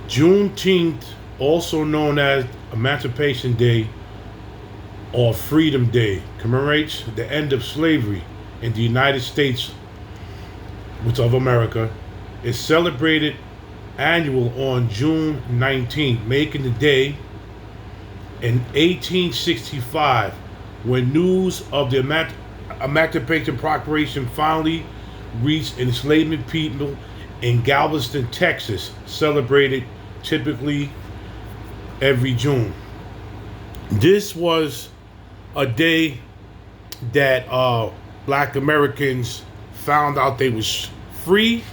Juneteenth, also known as Emancipation Day or Freedom Day, commemorates the end of slavery in the United States of America. Is celebrated annual on June 19th, making the day in 1865 when news of the Emancipation Proclamation finally reached enslavement people in Galveston, Texas, celebrated typically every June. This was a day that black Americans found out they was free.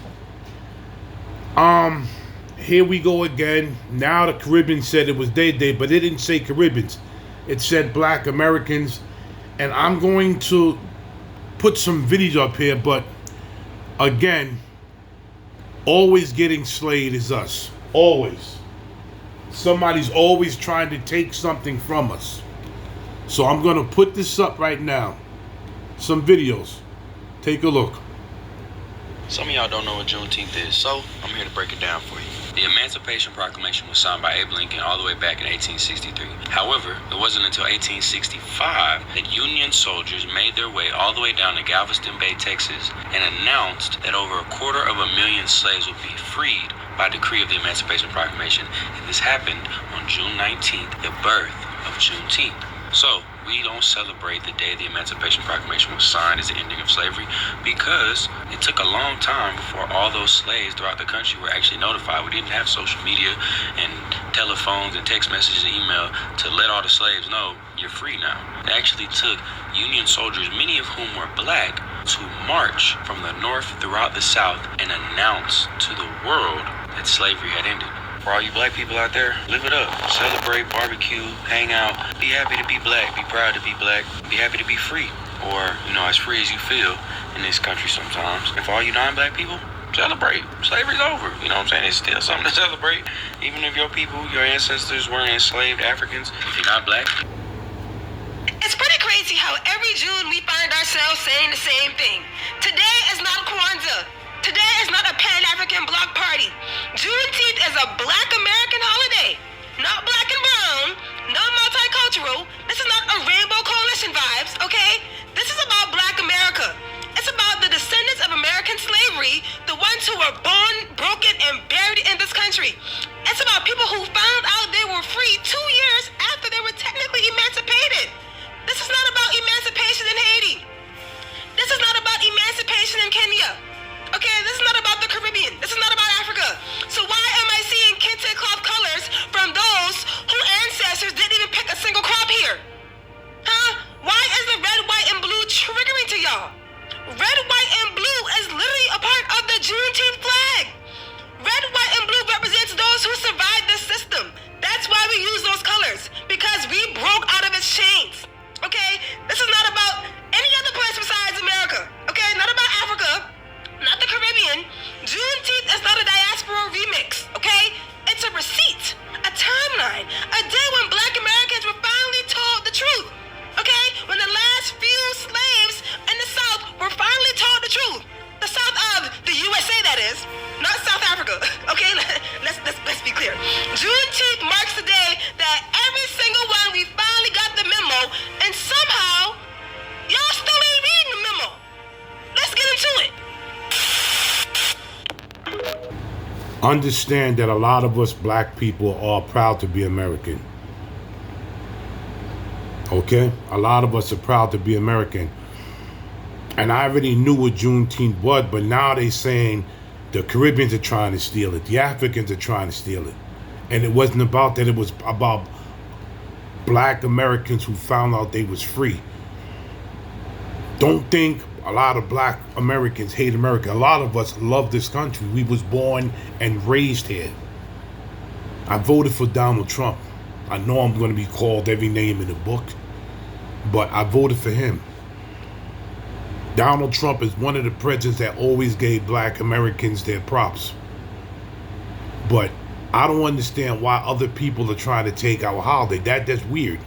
Here we go again. Now the Caribbean said it was their day, but it didn't say Caribbeans. It said black Americans. And I'm going to put some videos up here, but again, always getting slayed is us. Always. Somebody's always trying to take something from us. So I'm going to put this up right now. Some videos. Take a look. Some of y'all don't know what Juneteenth is, so I'm here to break it down for you. The Emancipation Proclamation was signed by Abe Lincoln all the way back in 1863. However, it wasn't until 1865 that Union soldiers made their way all the way down to Galveston Bay, Texas, and announced that over 250,000 slaves would be freed by decree of the Emancipation Proclamation. And this happened on June 19th, the birth of Juneteenth. So, we don't celebrate the day the Emancipation Proclamation was signed as the ending of slavery because it took a long time before all those slaves throughout the country were actually notified. We didn't have social media and telephones and text messages and email to let all the slaves know you're free now. It actually took Union soldiers, many of whom were black, to march from the North throughout the South and announce to the world that slavery had ended. For all you black people out there, live it up. Celebrate, barbecue, hang out. Be happy to be black. Be proud to be black. Be happy to be free. Or, as free as you feel in this country sometimes. And for all you non-black people, celebrate. Slavery's over. You know what I'm saying? It's still something to celebrate. Even if your people, your ancestors were enslaved Africans, if you're not black. It's pretty crazy how every June we find ourselves saying the same thing. Today is not Kwanzaa. Today is not a Pan-African block party. Juneteenth is a black American holiday. Not black and brown, not multicultural. This is not a rainbow coalition vibes, okay? This is about black America. It's about the descendants of American slavery, the ones who were born, broken, and buried in this country. It's about people who found out they were free 2 years after they were technically emancipated. This is not about emancipation in Haiti. This is not about emancipation in Kenya. Okay, this is not about the Caribbean. This is not about Africa. So why am I seeing kente cloth colors from those whose ancestors didn't even pick a single crop here? Huh? Why is the red, white, and blue triggering to y'all? Red, white, and blue is literally a part of the Juneteenth flag. Red, white, and blue represents those who survived this system. That's why we use those colors, because we broke out of its chains. Okay? This is not about any other place besides America. Okay? Not about Africa. Not the Caribbean. Juneteenth is not a diaspora remix, okay? It's a receipt, a timeline, a day when black Americans were finally told the truth, okay? When the last few slaves in the South were finally told the truth. The South of the USA, that is, not South Africa, okay? Let's be clear. Juneteenth marks the day that every single one, we finally got the memo, and somehow, y'all still ain't reading the memo. Let's get into it. Understand that a lot of us black people are proud to be American. Okay? A lot of us are proud to be American. And I already knew what Juneteenth was, but now they saying the Caribbeans are trying to steal it. The Africans are trying to steal it. And it wasn't about that. It was about black Americans who found out they was free. Don't think a lot of black Americans hate America. A lot of us love this country. We was born and raised here. I voted for Donald Trump. I know I'm going to be called every name in the book, but I voted for him. Donald Trump is one of the presidents that always gave black Americans their props. But I don't understand why other people are trying to take our holiday. That's weird.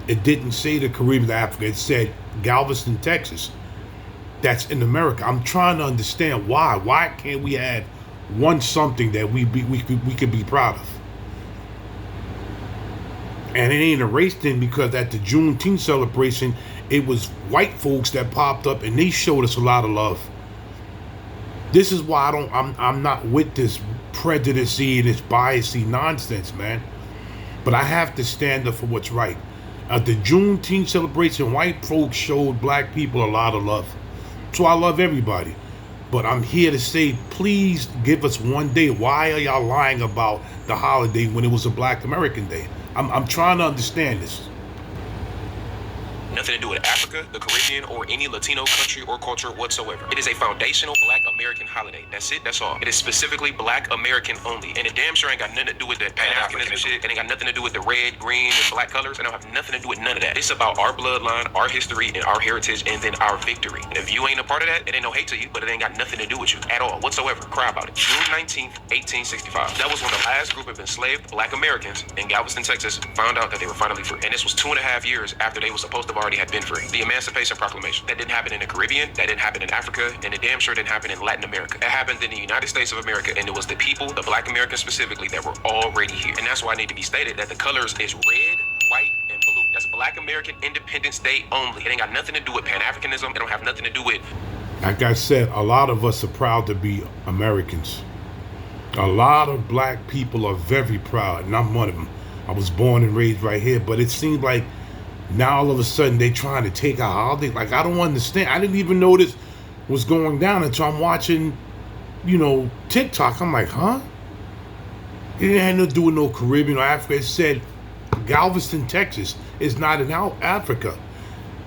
It didn't say the Caribbean or Africa. It said Galveston, Texas. That's in America. I'm trying to understand why. Why can't we have won something that we could be proud of. And it ain't a race thing, because at the Juneteenth celebration, it was white folks that popped up and they showed us a lot of love. This is why I'm not with this prejudice and this biasy nonsense, man. But I have to stand up for what's right. At the Juneteenth celebration, white folks showed black people a lot of love. So I love everybody. But I'm here to say, please give us one day. Why are y'all lying about the holiday when it was a Black American Day? I'm trying to understand this. Nothing to do with Africa, the Caribbean, or any Latino country or culture whatsoever. It is a foundational Black American holiday. That's it. That's all. It is specifically Black American only. And it damn sure ain't got nothing to do with the Pan-Africanism shit. It ain't got nothing to do with the red, green, and black colors. It don't have nothing to do with none of that. It's about our bloodline, our history, and our heritage, and then our victory. And if you ain't a part of that, it ain't no hate to you, but it ain't got nothing to do with you at all whatsoever. Cry about it. June 19th, 1865. That was when the last group of enslaved Black Americans in Galveston, Texas, found out that they were finally free. And this was 2.5 years after they were supposed to have already had been free. The Emancipation Proclamation. That didn't happen in the Caribbean, that didn't happen in Africa, and it damn sure didn't happen in Latin America. It happened in the United States of America, and it was the people, the Black Americans specifically, that were already here. And that's why it need to be stated that the colors is red, white, and blue. That's Black American Independence Day only. It ain't got nothing to do with Pan-Africanism. It don't have nothing to do with... Like I said, a lot of us are proud to be Americans. A lot of black people are very proud, and I'm one of them. I was born and raised right here, but it seems like now all of a sudden they trying to take a holiday. Like, I don't understand. I didn't even know this was going down until I'm watching, TikTok. I'm like, huh? It didn't have nothing to do with no Caribbean or Africa. It said Galveston, Texas is not in Africa.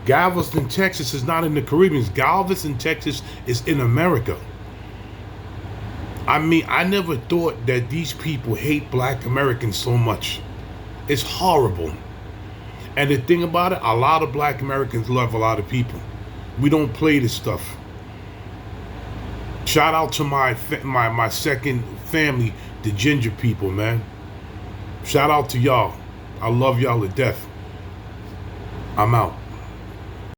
Galveston, Texas is not in the Caribbean. Galveston, Texas is in America. I mean, I never thought that these people hate Black Americans so much. It's horrible. And the thing about it, a lot of Black Americans love a lot of people. We don't play this stuff. Shout out to my second family, the Ginger people, man. Shout out to y'all. I love y'all to death. I'm out.